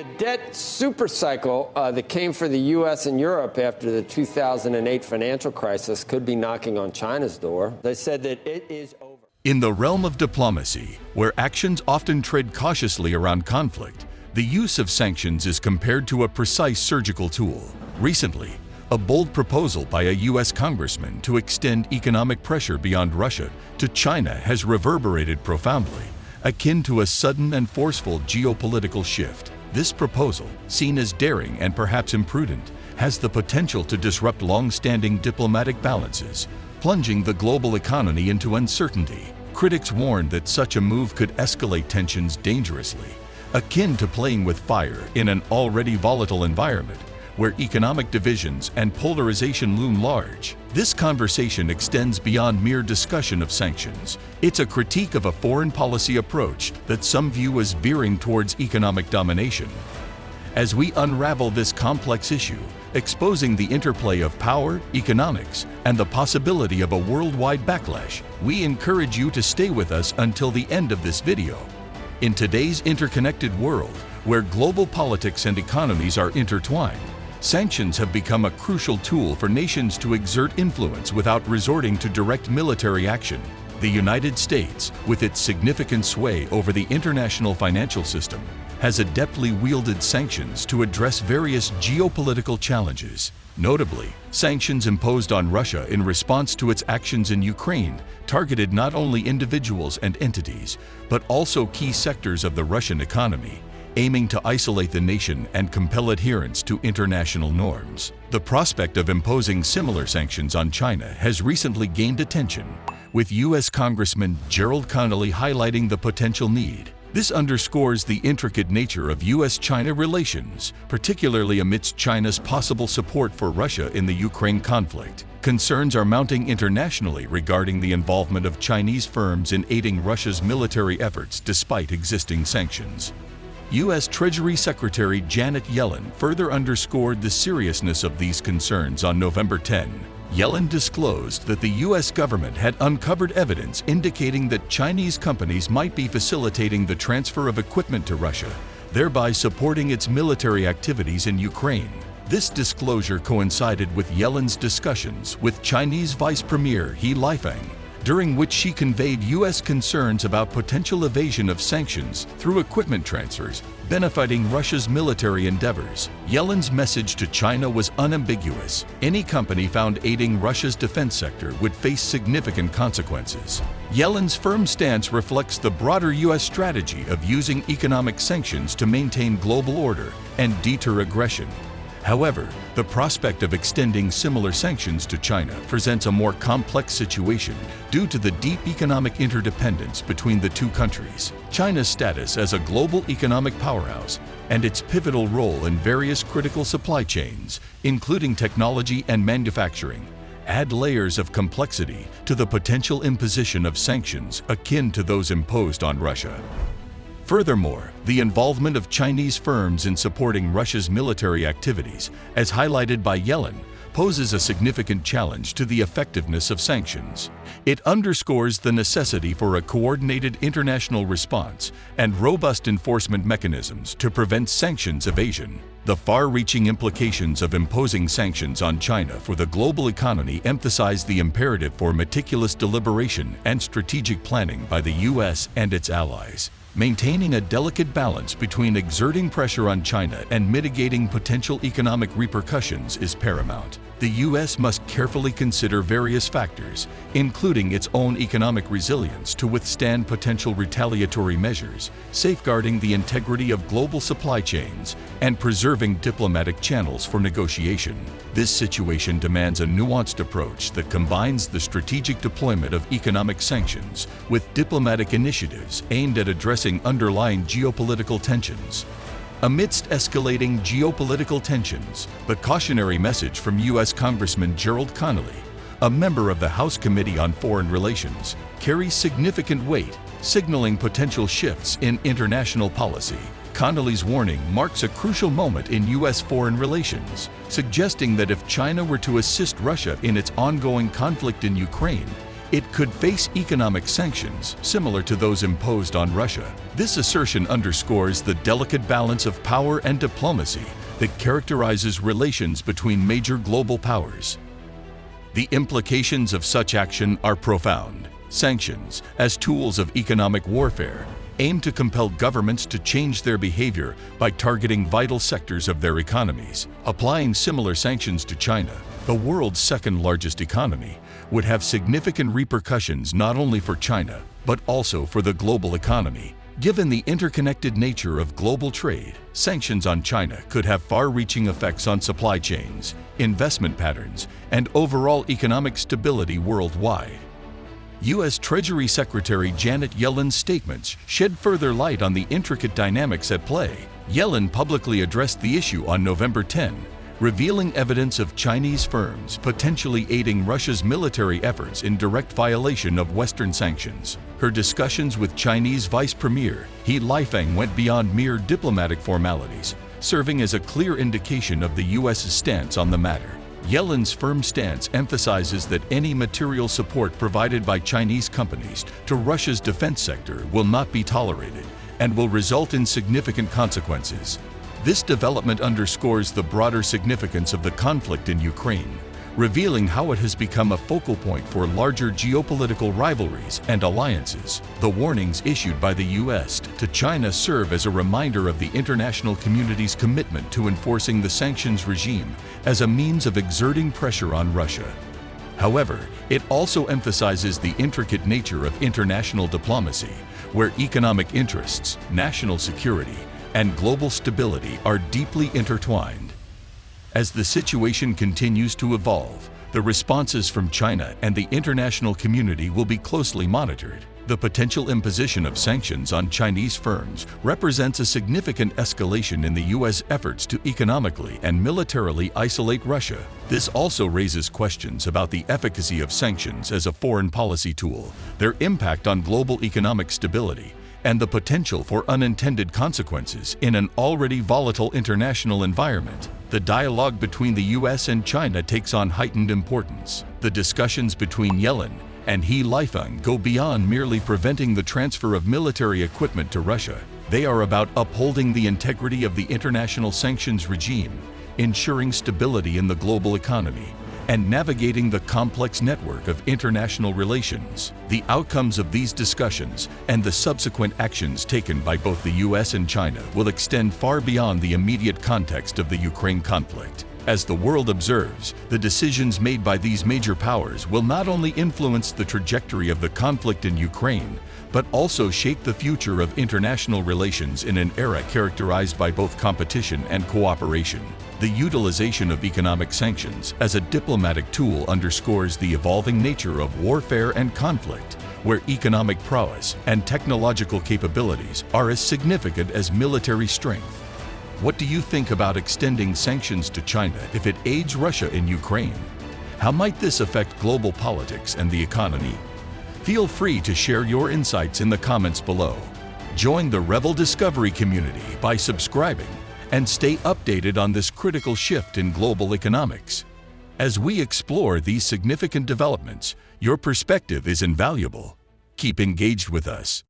The debt supercycle that came for the U.S. and Europe after the 2008 financial crisis could be knocking on China's door. They said that it is over. In the realm of diplomacy, where actions often tread cautiously around conflict, the use of sanctions is compared to a precise surgical tool. Recently, a bold proposal by a US Congressman to extend economic pressure beyond Russia to China has reverberated profoundly, akin to a sudden and forceful geopolitical shift. This proposal, seen as daring and perhaps imprudent, has the potential to disrupt long-standing diplomatic balances, plunging the global economy into uncertainty. Critics warned that such a move could escalate tensions dangerously, akin to playing with fire in an already volatile environment, where economic divisions and polarization loom large. This conversation extends beyond mere discussion of sanctions. It's a critique of a foreign policy approach that some view as veering towards economic domination. As we unravel this complex issue, exposing the interplay of power, economics, and the possibility of a worldwide backlash, we encourage you to stay with us until the end of this video. In today's interconnected world, where global politics and economies are intertwined, sanctions have become a crucial tool for nations to exert influence without resorting to direct military action. The United States, with its significant sway over the international financial system, has adeptly wielded sanctions to address various geopolitical challenges. Notably, sanctions imposed on Russia in response to its actions in Ukraine targeted not only individuals and entities, but also key sectors of the Russian economy, aiming to isolate the nation and compel adherence to international norms. The prospect of imposing similar sanctions on China has recently gained attention, with US Congressman Gerald Connolly highlighting the potential need. This underscores the intricate nature of US-China relations, particularly amidst China's possible support for Russia in the Ukraine conflict. Concerns are mounting internationally regarding the involvement of Chinese firms in aiding Russia's military efforts despite existing sanctions. U.S. Treasury Secretary Janet Yellen further underscored the seriousness of these concerns on November 10. Yellen disclosed that the U.S. government had uncovered evidence indicating that Chinese companies might be facilitating the transfer of equipment to Russia, thereby supporting its military activities in Ukraine. This disclosure coincided with Yellen's discussions with Chinese Vice Premier He Lifeng, during which she conveyed U.S. concerns about potential evasion of sanctions through equipment transfers benefiting Russia's military endeavors. Yellen's message to China was unambiguous. Any company found aiding Russia's defense sector would face significant consequences. Yellen's firm stance reflects the broader U.S. strategy of using economic sanctions to maintain global order and deter aggression. However, the prospect of extending similar sanctions to China presents a more complex situation due to the deep economic interdependence between the two countries. China's status as a global economic powerhouse and its pivotal role in various critical supply chains, including technology and manufacturing, add layers of complexity to the potential imposition of sanctions akin to those imposed on Russia. Furthermore, the involvement of Chinese firms in supporting Russia's military activities, as highlighted by Yellen, poses a significant challenge to the effectiveness of sanctions. It underscores the necessity for a coordinated international response and robust enforcement mechanisms to prevent sanctions evasion. The far-reaching implications of imposing sanctions on China for the global economy emphasize the imperative for meticulous deliberation and strategic planning by the U.S. and its allies. Maintaining a delicate balance between exerting pressure on China and mitigating potential economic repercussions is paramount. The U.S. must carefully consider various factors, including its own economic resilience to withstand potential retaliatory measures, safeguarding the integrity of global supply chains, and preserving diplomatic channels for negotiation. This situation demands a nuanced approach that combines the strategic deployment of economic sanctions with diplomatic initiatives aimed at addressing underlying geopolitical tensions. Amidst escalating geopolitical tensions, the cautionary message from U.S. Congressman Gerald Connolly, a member of the House Committee on Foreign Relations, carries significant weight, signaling potential shifts in international policy. Connolly's warning marks a crucial moment in U.S. foreign relations, suggesting that if China were to assist Russia in its ongoing conflict in Ukraine, it could face economic sanctions similar to those imposed on Russia. This assertion underscores the delicate balance of power and diplomacy that characterizes relations between major global powers. The implications of such action are profound. Sanctions, as tools of economic warfare, aim to compel governments to change their behavior by targeting vital sectors of their economies. Applying similar sanctions to China, the world's second-largest economy, would have significant repercussions not only for China, but also for the global economy. Given the interconnected nature of global trade, sanctions on China could have far-reaching effects on supply chains, investment patterns, and overall economic stability worldwide. U.S. Treasury Secretary Janet Yellen's statements shed further light on the intricate dynamics at play. Yellen publicly addressed the issue on November 10, revealing evidence of Chinese firms potentially aiding Russia's military efforts in direct violation of Western sanctions. Her discussions with Chinese Vice Premier He Lifeng went beyond mere diplomatic formalities, serving as a clear indication of the U.S.'s stance on the matter. Yellen's firm stance emphasizes that any material support provided by Chinese companies to Russia's defense sector will not be tolerated and will result in significant consequences. This development underscores the broader significance of the conflict in Ukraine, revealing how it has become a focal point for larger geopolitical rivalries and alliances. The warnings issued by the U.S. to China serve as a reminder of the international community's commitment to enforcing the sanctions regime as a means of exerting pressure on Russia. However, it also emphasizes the intricate nature of international diplomacy, where economic interests, national security, and global stability are deeply intertwined. As the situation continues to evolve, the responses from China and the international community will be closely monitored. The potential imposition of sanctions on Chinese firms represents a significant escalation in the U.S. efforts to economically and militarily isolate Russia. This also raises questions about the efficacy of sanctions as a foreign policy tool, their impact on global economic stability, and the potential for unintended consequences in an already volatile international environment. The dialogue between the U.S. and China takes on heightened importance. The discussions between Yellen and He Lifeng go beyond merely preventing the transfer of military equipment to Russia. They are about upholding the integrity of the international sanctions regime, ensuring stability in the global economy, and navigating the complex network of international relations. The outcomes of these discussions and the subsequent actions taken by both the U.S. and China will extend far beyond the immediate context of the Ukraine conflict. As the world observes, the decisions made by these major powers will not only influence the trajectory of the conflict in Ukraine, but also shape the future of international relations in an era characterized by both competition and cooperation. The utilization of economic sanctions as a diplomatic tool underscores the evolving nature of warfare and conflict, where economic prowess and technological capabilities are as significant as military strength. What do you think about extending sanctions to China if it aids Russia in Ukraine? How might this affect global politics and the economy? Feel free to share your insights in the comments below. Join the Revel Discovery community by subscribing and stay updated on this critical shift in global economics. As we explore these significant developments, your perspective is invaluable. Keep engaged with us.